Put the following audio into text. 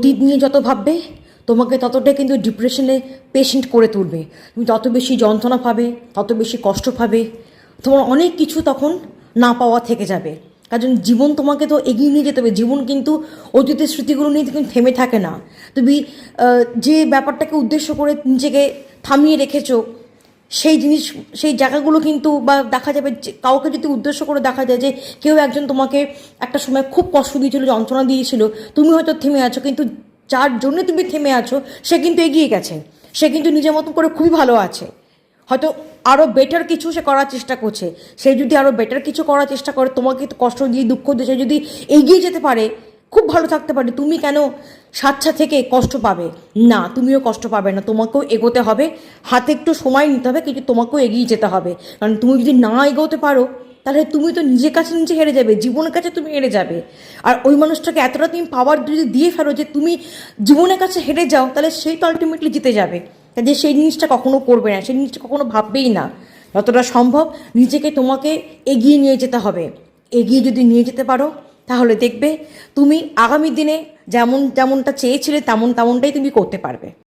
অতীত নিয়ে যত ভাববে তোমাকে ততটাই কিন্তু ডিপ্রেশনে পেশেন্ট করে তুলবে। তুমি তত বেশি যন্ত্রণা পাবে, তত বেশি কষ্ট পাবে, তোমার অনেক কিছু তখন না পাওয়া থেকে যাবে। কারণ জীবন তোমাকে তো এগিয়ে নিয়ে যেতে হবে। জীবন কিন্তু অতীতের স্মৃতিগুলো নিয়ে কিন্তু থেমে থাকে না। তুমি যে ব্যাপারটাকে উদ্দেশ্য করে নিজেকে থামিয়ে রেখেছো, সেই জিনিস, সেই জায়গাগুলো কিন্তু, বা দেখা যাবে যে কাউকে যদি উদ্দেশ্য করে দেখা যায় যে কেউ একজন তোমাকে একটা সময় খুব কষ্ট দিয়েছিল, যন্ত্রণা দিয়েছিল, তুমি হয়তো থেমে আছো, কিন্তু যার জন্য তুমি থেমে আছো সে কিন্তু এগিয়ে গেছে, সে কিন্তু নিজের মতন করে খুবই ভালো আছে। হয়তো আরও বেটার কিছু সে করার চেষ্টা করছে। সে যদি আরও বেটার কিছু করার চেষ্টা করে, তোমাকে কষ্ট দিয়ে দুঃখ দিয়ে সে যদি এগিয়ে যেতে পারে, খুব ভালো থাকতে পারে, তুমি কেন স্বাচ্ছা থেকে কষ্ট পাবে? না, তুমিও কষ্ট পাবে না, তোমাকেও এগোতে হবে। হাতে একটু সময় নিতে হবে, কিন্তু তোমাকেও এগিয়ে যেতে হবে। কারণ তুমি যদি না এগোতে পারো, তাহলে তুমি তো নিজের কাছে নিজে হেরে যাবে, জীবনের কাছে তুমি হেরে যাবে। আর ওই মানুষটাকে এতটা তুমি পাওয়ার যদি দিয়ে ফেলো যে তুমি জীবনের কাছে হেরে যাও, তাহলে সেই তো আলটিমেটলি জিতে যাবে। যে সেই জিনিসটা কখনো করবে না, সেই জিনিসটা কখনো ভাববেই না। যতটা সম্ভব নিজেকে তোমাকে এগিয়ে নিয়ে যেতে হবে। এগিয়ে যদি নিয়ে যেতে পারো, তাহলে দেখবে তুমি আগামী দিনে যেমনটা চেয়েছিলে তেমনটাই তুমি করতে পারবে।